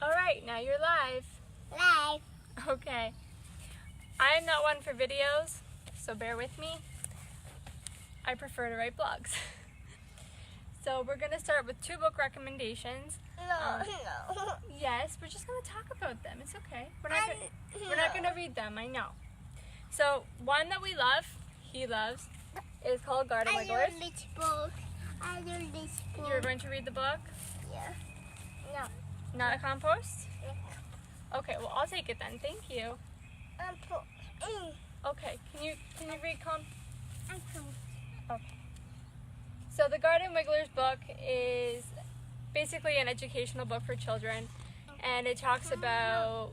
All right, now you're live. Live. Okay. I am not one for videos, so bear with me. I prefer to write blogs. So we're going to start with 2 book recommendations. No. Yes, we're just going to talk about them. It's okay. We're not going to read them, I know. So one that we love, he loves, is called Garden Wigglers. I love this book. I love this book. You're going to read the book? Yeah. No. Not a compost? Yeah. Okay, well I'll take it then. Thank you. Mm. Okay, can you read Okay. Okay. So the Garden Wigglers book is basically an educational book for children, and it talks about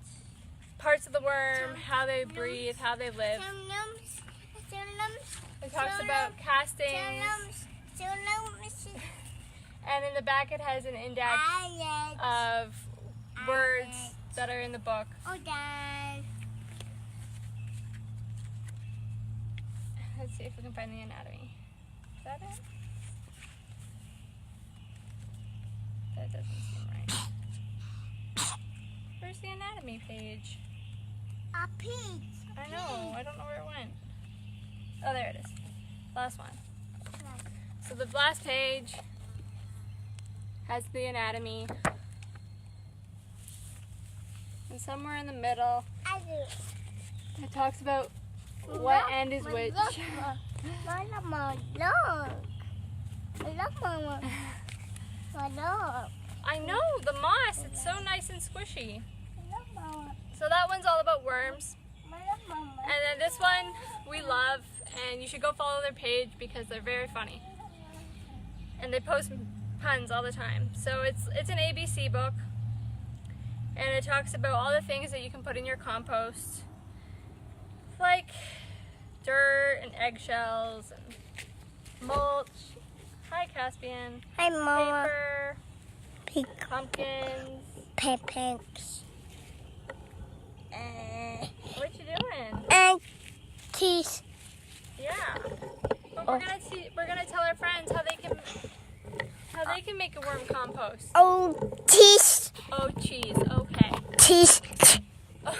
parts of the worm, how they breathe, how they live. It talks about castings, and in the back it has an index of words that are in the book. Let's see if we can find the anatomy. Is that it? That doesn't seem right. Where's the anatomy page? A pig. I know, I don't know where it went. Oh, there it is. Last one. So the last page has the anatomy. And somewhere in the middle, it talks about what end is which. I know, the moss, it's so nice and squishy. So that one's all about worms. And then this one we love, and you should go follow their page because they're very funny. And they post puns all the time. So it's an ABC book, and it talks about all the things that you can put in your compost, like dirt and eggshells and mulch. Hi, Caspian. Hi, Mama. Paper, pumpkins. Pepins. What you doing? And cheese. Yeah. But we're gonna tell our friends how they can make a worm compost. Oh, cheese. Oh, cheese. Okay. Cheese. Oh,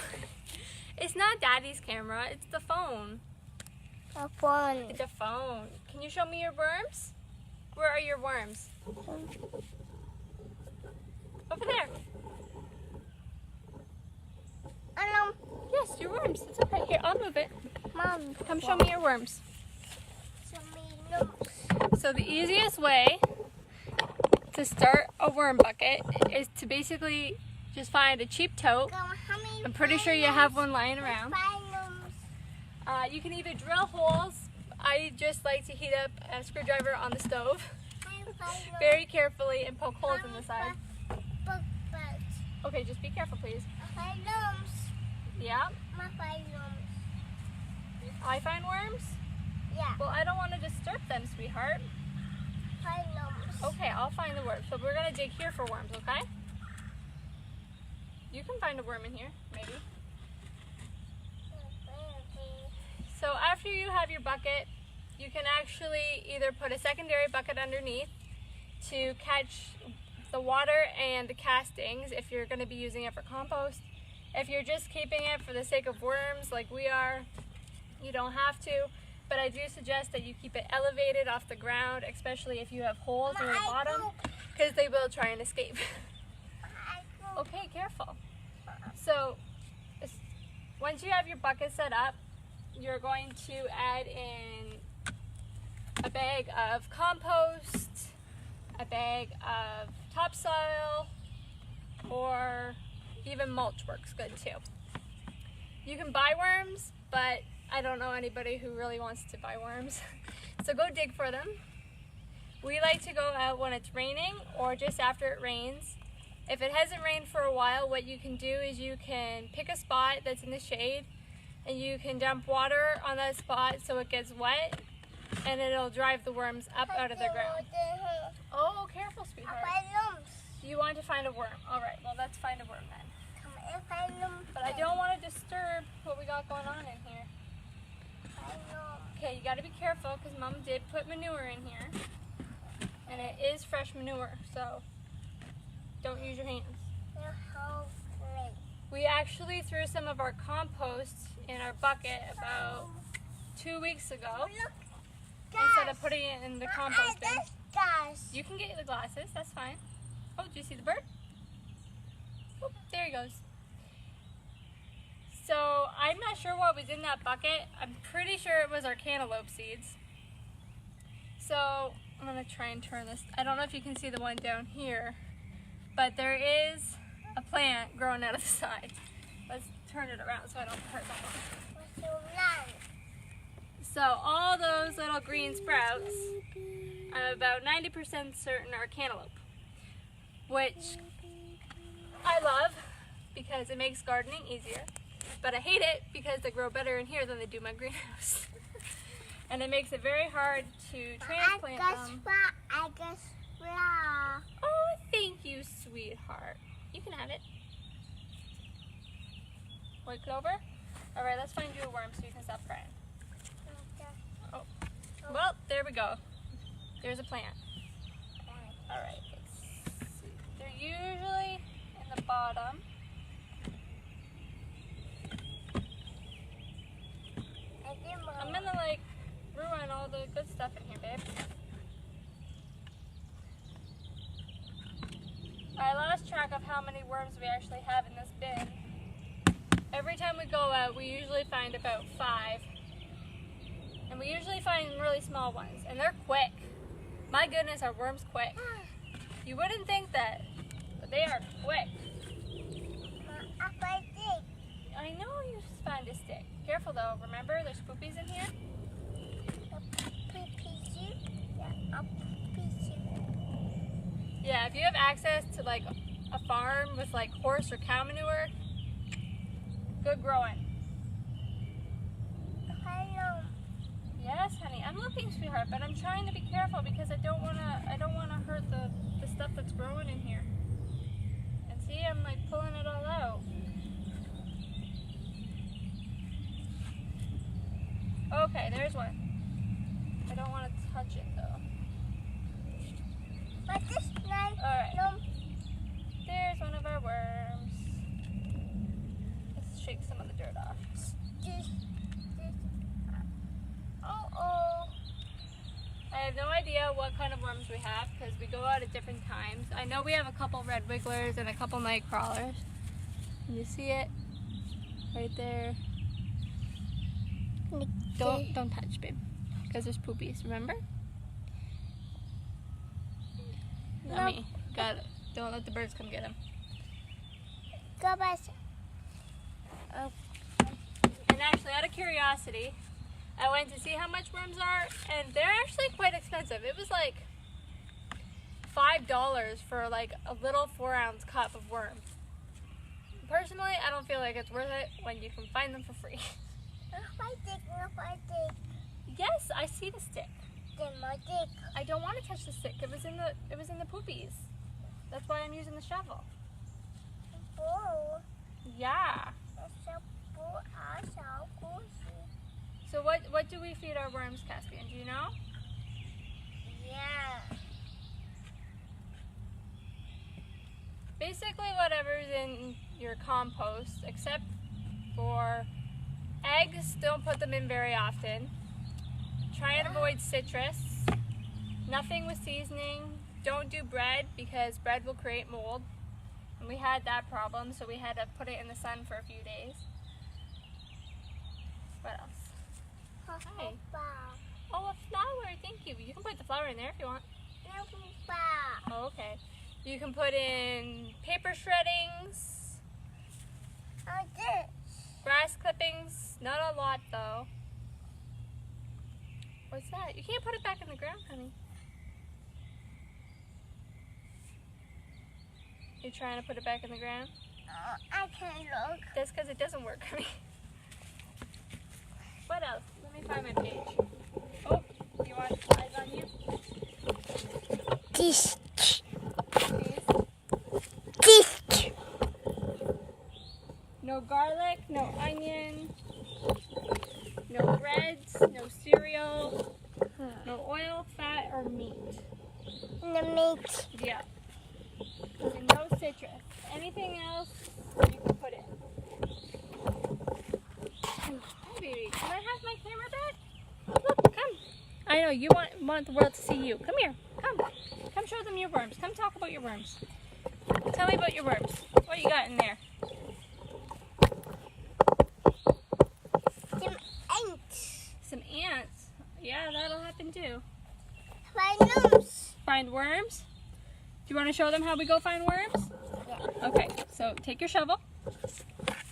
it's not Daddy's camera. It's the phone. A phone. It's a phone. Can you show me your worms? Where are your worms? Over there. Yes, your worms. It's okay. Here, I'll move it. Mom. Come show me your worms. So the easiest way to start a worm bucket is to basically just find a cheap tote. I'm pretty sure you have one lying around. You can either drill holes. I just like to heat up a screwdriver on the stove very carefully and poke holes in the side. Okay, just be careful, please. Yeah? I find worms? Yeah. Well, I don't want to disturb them, sweetheart. Okay, I'll find the worms. So we're going to dig here for worms, okay? You can find a worm in here, maybe. So after you have your bucket, you can actually either put a secondary bucket underneath to catch the water and the castings if you're going to be using it for compost. If you're just keeping it for the sake of worms like we are, you don't have to. But I do suggest that you keep it elevated off the ground, especially if you have holes in the bottom, because they will try and escape. Okay, careful. So once you have your bucket set up, you're going to add in a bag of compost, a bag of topsoil, or even mulch works good too. You can buy worms, but I don't know anybody who really wants to buy worms. So go dig for them. We like to go out when it's raining or just after it rains. If it hasn't rained for a while, what you can do is you can pick a spot that's in the shade and you can dump water on that spot so it gets wet, and it'll drive the worms up out of the ground. Oh, careful, sweetheart. You want to find a worm. All right, well, let's find a worm then. But I don't want to disturb what we got going on in here. Okay, you got to be careful because Mom did put manure in here. And it is fresh manure, so don't use your hands. We actually threw some of our compost in our bucket about 2 weeks ago instead of putting it in the compost bin. You can get the glasses, that's fine. Oh, do you see the bird? Oh, there he goes. So I'm not sure what was in that bucket. I'm pretty sure it was our cantaloupe seeds. So I'm gonna try and turn this. I don't know if you can see the one down here, but there is a plant growing out of the side. Let's turn it around so I don't hurt that one. So all those little green sprouts, I'm about 90% certain are cantaloupe, which I love because it makes gardening easier, but I hate it because they grow better in here than they do in my greenhouse. And it makes it very hard to transplant them. Oh, thank you, sweetheart. You can have it. White clover? Alright, let's find you a worm so you can stop crying. Oh. Well, there we go. There's a plant. Alright, let's see. They're usually in the bottom. I'm gonna like ruin all the good stuff in here, babe. I lost track of how many worms we actually have in this bin. Every time we go out, we usually find about 5. And we usually find really small ones, and they're quick. My goodness, are worms quick. You wouldn't think that, but they are quick. I know you just found a stick. Careful though, remember there's poopies in here? Yeah, if you have access to like a farm with like horse or cow manure, good growing. Yes, honey, I'm looking, sweetheart, but I'm trying to be careful because I don't wanna hurt the stuff that's growing in here. And see, I'm like pulling it all out. Okay, there's one. I don't want to touch it though. Alright. There's one of our worms. Let's shake some of the dirt off. Uh-oh. I have no idea what kind of worms we have because we go out at different times. I know we have a couple red wigglers and a couple night crawlers. Can you see it? Right there. Don't touch, babe, because there's poopies, remember? Yummy. Got it. Don't let the birds come get them. Oh. And actually, out of curiosity, I went to see how much worms are, and they're actually quite expensive. It was like $5 for like a little 4-ounce cup of worms. Personally, I don't feel like it's worth it when you can find them for free. Yes, I see the stick. I don't want to touch the stick. It was in the poopies. That's why I'm using the shovel. Yeah. So what do we feed our worms, Caspian? Do you know? Yeah. Basically whatever's in your compost, except for eggs, don't put them in very often. Try and avoid citrus. Nothing with seasoning. Don't do bread because bread will create mold. And we had that problem, so we had to put it in the sun for a few days. What else? Hi. Oh, a flower. Thank you. You can put the flower in there if you want. Oh, okay. You can put in paper shreddings. Grass clippings. Not a lot though. What's that? You can't put it back in the ground, honey. You're trying to put it back in the ground? I can't look. That's because it doesn't work, honey. What else? Let me find my page. Oh, you want eyes on you? This. No garlic, no onion, no breads, no cereal, no oil, fat, or meat. The meat. Yeah. And no citrus. Anything know, you want the world to see you. Come here. Come show them your worms. Come talk about your worms. Tell me about your worms. What you got in there? Some ants. Some ants. Yeah, that'll happen too. Find worms. Find worms? Do you want to show them how we go find worms? Yeah. Okay, so take your shovel.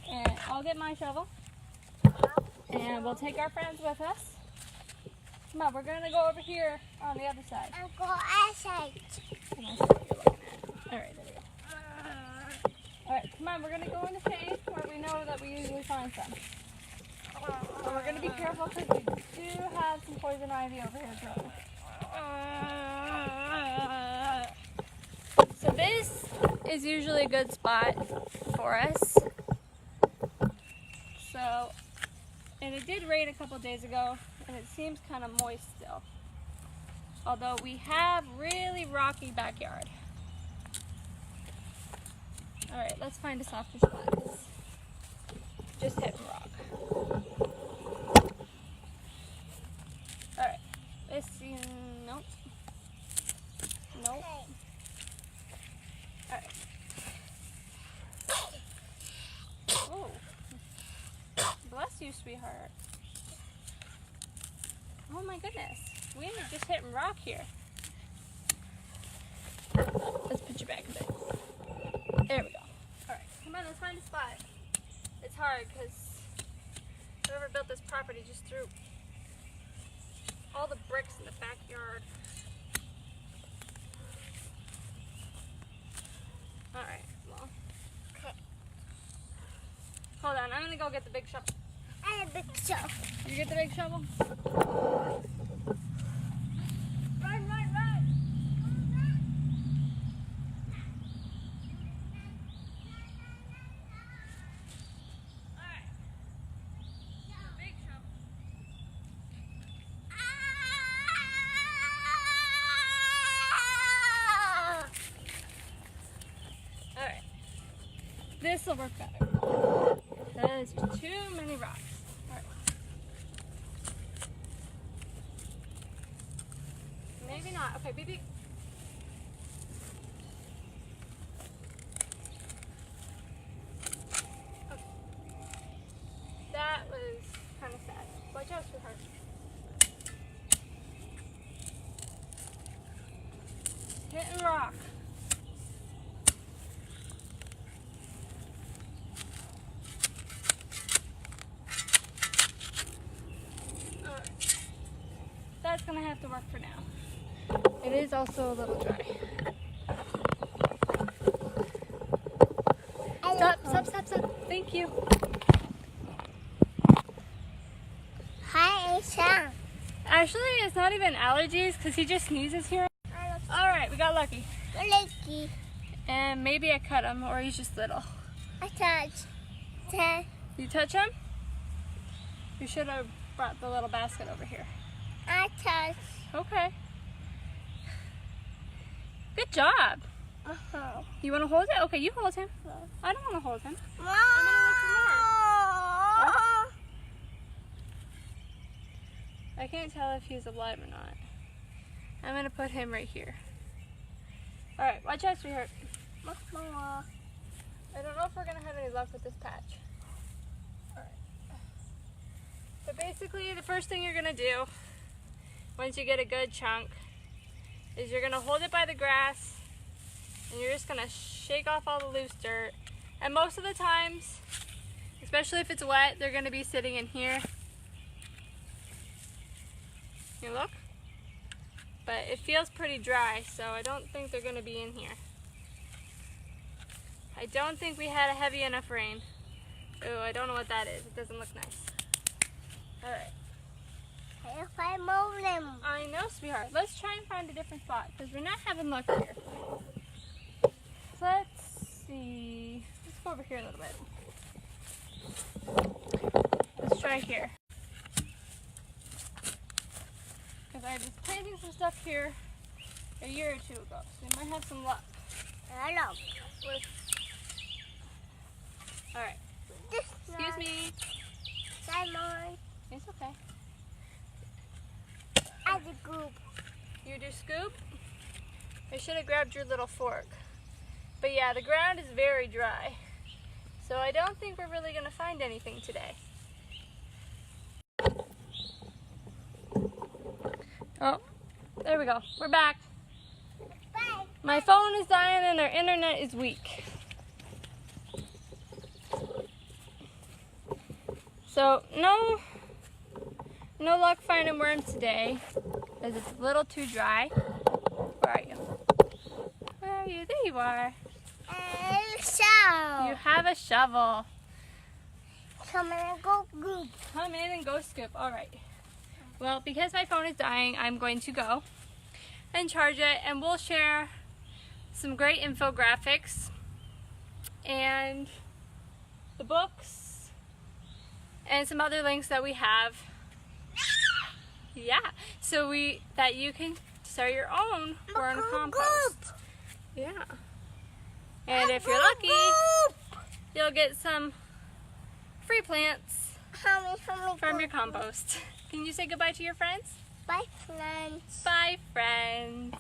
And I'll get my shovel. And we'll take our friends with us. Come on, we're going to go over here on the other side. I'll go outside. Can I see what you're looking at? Alright, there we go. Alright, come on, we're going to go in the cave where we know that we usually find some. So we're going to be careful because we do have some poison ivy over here growing. So this is usually a good spot for us. So, and it did rain a couple days ago, and it seems kind of moist still. Although we have really rocky backyard. Alright, let's find a softer spot. Just hitting rock. Alright, let's see. Nope. Nope. Alright. Oh. Bless you, sweetheart. Oh my goodness. We ended up just hitting rock here. Let's put you back a bit. There we go. Alright, come on, let's find a spot. It's hard because whoever built this property just threw all the bricks in the backyard. Alright, well. Hold on, I'm gonna go get the big shovel. I have a big shovel. You get the big shovel? Run. Alright. Big shovel. Alright. This will work better. There's too many rocks. Alright. Maybe not. Okay, baby. Okay. That was kind of sad. Watch out, sweetheart. Hitting rock. That's gonna have to work for now. It is also a little dry. Stop. Thank you. Hi, Aisha. Actually, it's not even allergies because he just sneezes here. Alright, we got lucky. Lucky. And maybe I cut him or he's just little. I touch. You touch him? You should have brought the little basket over here. I touch. Okay. Good job. Uh-huh. You want to hold it? Okay, you hold him. I don't want to hold him. Mom. I'm gonna look for more. I can't tell if he's alive or not. I'm going to put him right here. Alright, watch out, sweetheart. Mama. I don't know if we're going to have any luck with this patch. Alright. So basically, the first thing you're going to do, once you get a good chunk, is you're going to hold it by the grass, and you're just going to shake off all the loose dirt. And most of the times, especially if it's wet, they're going to be sitting in here. You look? But it feels pretty dry, so I don't think they're going to be in here. I don't think we had a heavy enough rain. Oh, I don't know what that is. It doesn't look nice. Alright. If I move them. I know, sweetheart. Let's try and find a different spot, because we're not having luck here. So let's see. Let's go over here a little bit. Let's try here. Because I was planting some stuff here a year or two ago, so we might have some luck. Hello. Alright. Excuse me. Simon. It's okay. I have a scoop. I should have grabbed your little fork. But yeah, the ground is very dry. So I don't think we're really going to find anything today. Oh, there we go. We're back. Bye. My phone is dying and our internet is weak. So no luck finding worms today because it's a little too dry. Where are you? Where are you? There you are. So. You have a shovel. Come in and go scoop. Come in and go scoop. All right. Well, because my phone is dying, I'm going to go and charge it, and we'll share some great infographics and the books and some other links that we have. Yeah, so that you can start your own Vermicompost. Yeah. And if you're lucky, you'll get some free plants from your compost. Can you say goodbye to your friends? Bye, friends. Bye, friends.